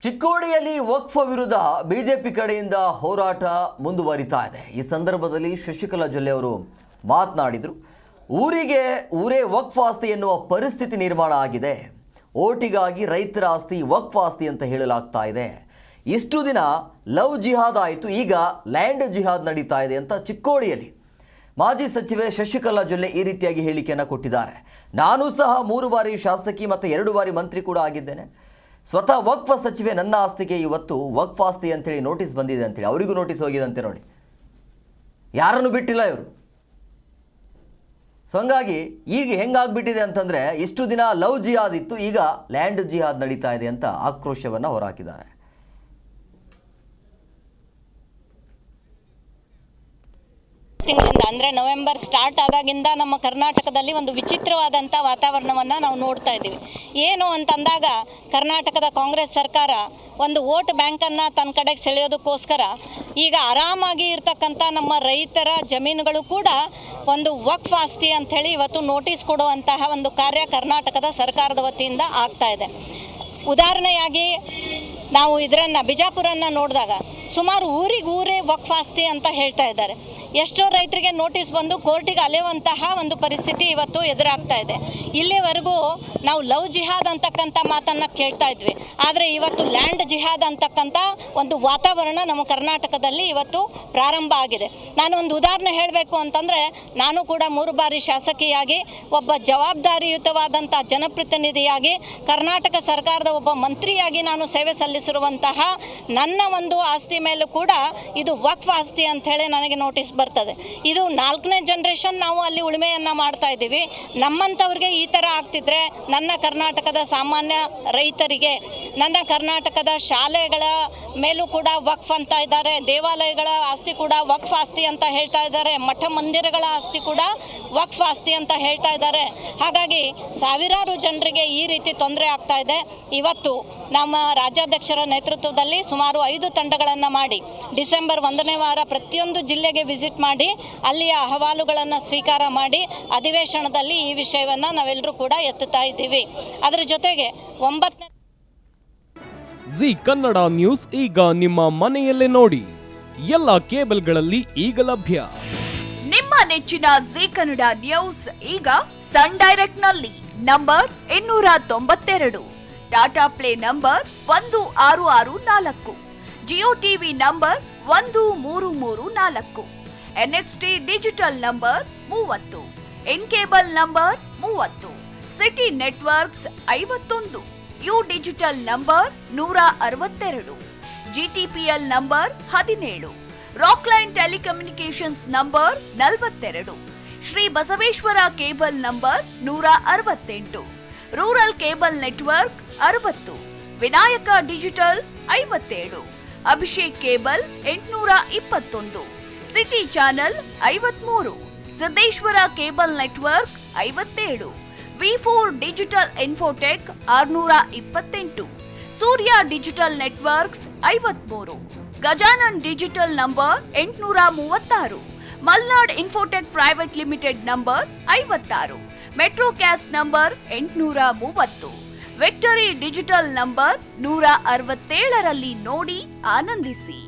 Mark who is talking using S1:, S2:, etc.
S1: ಚಿಕ್ಕೋಡಿಯಲ್ಲಿ ವಕ್ಫ್ ವಿರುದ್ಧ ಬಿಜೆಪಿ ಕಡೆಯಿಂದ ಹೋರಾಟ ಮುಂದುವರಿತಾ ಇದೆ. ಈ ಸಂದರ್ಭದಲ್ಲಿ ಶಶಿಕಲಾ ಜೊಲ್ಲೆ ಅವರು ಮಾತನಾಡಿದರು. ಊರೇ ವಕ್ಫ್ ಆಸ್ತಿ ಎನ್ನುವ ಪರಿಸ್ಥಿತಿ ನಿರ್ಮಾಣ ಆಗಿದೆ. ಓಟಿಗಾಗಿ ರೈತರ ಆಸ್ತಿ ವಕ್ಫ್ ಆಸ್ತಿ ಅಂತ ಹೇಳಲಾಗ್ತಾ ಇದೆ. ಇಷ್ಟು ದಿನ ಲವ್ ಜಿಹಾದ್ ಆಯಿತು, ಈಗ ಲ್ಯಾಂಡ್ ಜಿಹಾದ್ ನಡೀತಾ ಇದೆ ಅಂತ ಚಿಕ್ಕೋಡಿಯಲ್ಲಿ ಮಾಜಿ ಸಚಿವೆ ಶಶಿಕಲಾ ಜೊಲ್ಲೆ ಈ ರೀತಿಯಾಗಿ ಹೇಳಿಕೆಯನ್ನು ಕೊಟ್ಟಿದ್ದಾರೆ. ನಾನು ಸಹ 3 ಬಾರಿ ಶಾಸಕಿ ಮತ್ತು 2 ಬಾರಿ ಮಂತ್ರಿ ಕೂಡ ಆಗಿದ್ದೇನೆ. ಸ್ವತಃ ವಕ್ಫ್ ಸಚಿವೆ ನನ್ನ ಆಸ್ತಿಗೆ ಇವತ್ತು ವಕ್ಫ್ ಆಸ್ತಿ ಅಂತೇಳಿ ನೋಟಿಸ್ ಬಂದಿದೆ ಅಂತೇಳಿ, ಅವರಿಗೂ ನೋಟಿಸ್ ಹೋಗಿದಂತೆ ನೋಡಿ, ಯಾರನ್ನು ಬಿಟ್ಟಿಲ್ಲ ಇವರು. ಸೊ ಹಂಗಾಗಿ ಈಗ ಹೆಂಗಾಗ್ಬಿಟ್ಟಿದೆ ಅಂತಂದರೆ, ಇಷ್ಟು ದಿನ ಲವ್ ಜಿಹಾದ್ ಇತ್ತು, ಈಗ ಲ್ಯಾಂಡ್ ಜಿಹಾದ್ ನಡೀತಾ ಇದೆ ಅಂತ ಆಕ್ರೋಶವನ್ನು ಹೊರಹಾಕಿದ್ದಾರೆ.
S2: ತಿಂಗಳಿಂದ ಅಂದರೆ ನವೆಂಬರ್ ಸ್ಟಾರ್ಟ್ ಆದಾಗಿಂದ ನಮ್ಮ ಕರ್ನಾಟಕದಲ್ಲಿ ಒಂದು ವಿಚಿತ್ರವಾದಂಥ ವಾತಾವರಣವನ್ನು ನಾವು ನೋಡ್ತಾ ಇದ್ದೀವಿ. ಏನು ಅಂತಂದಾಗ ಕರ್ನಾಟಕದ ಕಾಂಗ್ರೆಸ್ ಸರ್ಕಾರ ಒಂದು ವೋಟ್ ಬ್ಯಾಂಕನ್ನು ತನ್ನ ಕಡೆಗೆ ಸೆಳೆಯೋದಕ್ಕೋಸ್ಕರ ಈಗ ಆರಾಮಾಗಿ ಇರ್ತಕ್ಕಂಥ ನಮ್ಮ ರೈತರ ಜಮೀನುಗಳು ಕೂಡ ಒಂದು ವಕ್ಫ್ ಆಸ್ತಿ ಅಂಥೇಳಿ ಇವತ್ತು ನೋಟಿಸ್ ಕೊಡುವಂತಹ ಒಂದು ಕಾರ್ಯ ಕರ್ನಾಟಕದ ಸರ್ಕಾರದ ವತಿಯಿಂದ ಆಗ್ತಾ ಇದೆ. ಉದಾಹರಣೆಯಾಗಿ ನಾವು ಇದರನ್ನು ಬಿಜಾಪುರನ್ನು ನೋಡಿದಾಗ ಸುಮಾರು ಊರೇ ವಕ್ಫ್ ಆಸ್ತಿ ಅಂತ ಹೇಳ್ತಾ ಇದ್ದಾರೆ. ಎಷ್ಟೋ ರೈತರಿಗೆ ನೋಟಿಸ್ ಬಂದು ಕೋರ್ಟಿಗೆ ಅಲೆಯುವಂತಹ ಒಂದು ಪರಿಸ್ಥಿತಿ ಇವತ್ತು ಎದುರಾಗ್ತಾ ಇದೆ. ಇಲ್ಲಿವರೆಗೂ ನಾವು ಲವ್ ಜಿಹಾದ್ ಅಂತಕ್ಕಂಥ ಮಾತನ್ನು ಕೇಳ್ತಾ ಇದ್ವಿ, ಆದರೆ ಇವತ್ತು ಲ್ಯಾಂಡ್ ಜಿಹಾದ್ ಅಂತಕ್ಕಂಥ ಒಂದು ವಾತಾವರಣ ನಮ್ಮ ಕರ್ನಾಟಕದಲ್ಲಿ ಇವತ್ತು ಪ್ರಾರಂಭ ಆಗಿದೆ. ನಾನು ಒಂದು ಉದಾಹರಣೆ ಹೇಳಬೇಕು ಅಂತಂದರೆ, ನಾನು ಕೂಡ 3 ಬಾರಿ ಶಾಸಕಿಯಾಗಿ ಒಬ್ಬ ಜವಾಬ್ದಾರಿಯುತವಾದಂಥ ಜನಪ್ರತಿನಿಧಿಯಾಗಿ ಕರ್ನಾಟಕ ಸರ್ಕಾರದ ಒಬ್ಬ ಮಂತ್ರಿಯಾಗಿ ನಾನು ಸೇವೆ ಸಲ್ಲಿಸಿರುವಂತಹ ನನ್ನ ಒಂದು ಆಸ್ತಿ ಮೇಲೂ ಕೂಡ ಇದು ವಕ್ಫ್ ಆಸ್ತಿ ಅಂಥೇಳಿ ನನಗೆ ನೋಟಿಸ್ ಬರ್ತದೆ. ಇದು 4ನೇ ಜನರೇಷನ್ ನಾವು ಅಲ್ಲಿ ಉಳುಮೆಯನ್ನು ಮಾಡ್ತಾ ಇದ್ದೀವಿ. ನಮ್ಮಂಥವ್ರಿಗೆ ಈ ಥರ ಆಗ್ತಿದ್ರೆ ನನ್ನ ಕರ್ನಾಟಕದ ಸಾಮಾನ್ಯ ರೈತರಿಗೆ, ನನ್ನ ಕರ್ನಾಟಕದ ಶಾಲೆಗಳ ಮೇಲೂ ಕೂಡ ವಕ್ಫ್ ಅಂತ ಇದ್ದಾರೆ, ದೇವಾಲಯಗಳ ಆಸ್ತಿ ಕೂಡ ವಕ್ಫ್ ಆಸ್ತಿ ಅಂತ ಹೇಳ್ತಾ ಇದ್ದಾರೆ, ಮಠ ಮಂದಿರಗಳ ಆಸ್ತಿ ಕೂಡ ವಕ್ಫ್ ಆಸ್ತಿ ಅಂತ ಹೇಳ್ತಾ ಇದ್ದಾರೆ. ಹಾಗಾಗಿ ಸಾವಿರಾರು ಜನರಿಗೆ ಈ ರೀತಿ ತೊಂದರೆ ಆಗ್ತಾ ಇದೆ. ಇವತ್ತು ನಮ್ಮ ರಾಜ್ಯಾಧ್ಯಕ್ಷರ ನೇತೃತ್ವದಲ್ಲಿ ಸುಮಾರು 5 ತಂಡಗಳನ್ನು ಮಾಡಿ ಡಿಸೆಂಬರ್ 1ನೇ ವಾರ ಪ್ರತಿಯೊಂದು ಜಿಲ್ಲೆಗೆ ವಿಸಿಟ್ ಮಾಡಿ ಅಲ್ಲಿಯ ಅಹವಾಲುಗಳನ್ನು ಸ್ವೀಕಾರ ಮಾಡಿ ಅಧಿವೇಶನದಲ್ಲಿ ಈ ವಿಷಯವನ್ನು ನಾವೆಲ್ಲರೂ ಕೂಡ ಎತ್ತುತ್ತಾ ಇದ್ದೀವಿ. ಅದರ ಜೊತೆಗೆ 9ನೇ
S3: ಜಿ ಕನ್ನಡ ನ್ಯೂಸ್ ಈಗ ನಿಮ್ಮ ಮನೆಯಲ್ಲೇ ನೋಡಿ. ಎಲ್ಲ ಕೇಬಲ್ಗಳಲ್ಲಿ ಈಗ ಲಭ್ಯ.
S4: ನಿಮ್ಮ ನೆಚ್ಚಿನ ಜಿ ಕನ್ನಡ ನ್ಯೂಸ್ ಈಗ ಸನ್ ಡೈರೆಕ್ಟ್ ನಲ್ಲಿ number 292, Tata Play number 1664, Jio TV number 1334, NXT digital number 30, in cable number 30, city networks 51, U digital number 162, GTPL number 17, Rockline telecommunications number 42, Shri Basaveshwara cable number 168, rural cable network 60, Vinayaka digital 57, Abhishek cable 821, city channel 53, Siddeshwara cable network 57, ವಿ4 digital infotech 628, Surya digital networks 53, Gajanan digital number 836, Malnad infotech private limited number 56, Metrocast number 830, victory digital number 167ರಲ್ಲಿ ನೋಡಿ ಆನಂದಿಸಿ.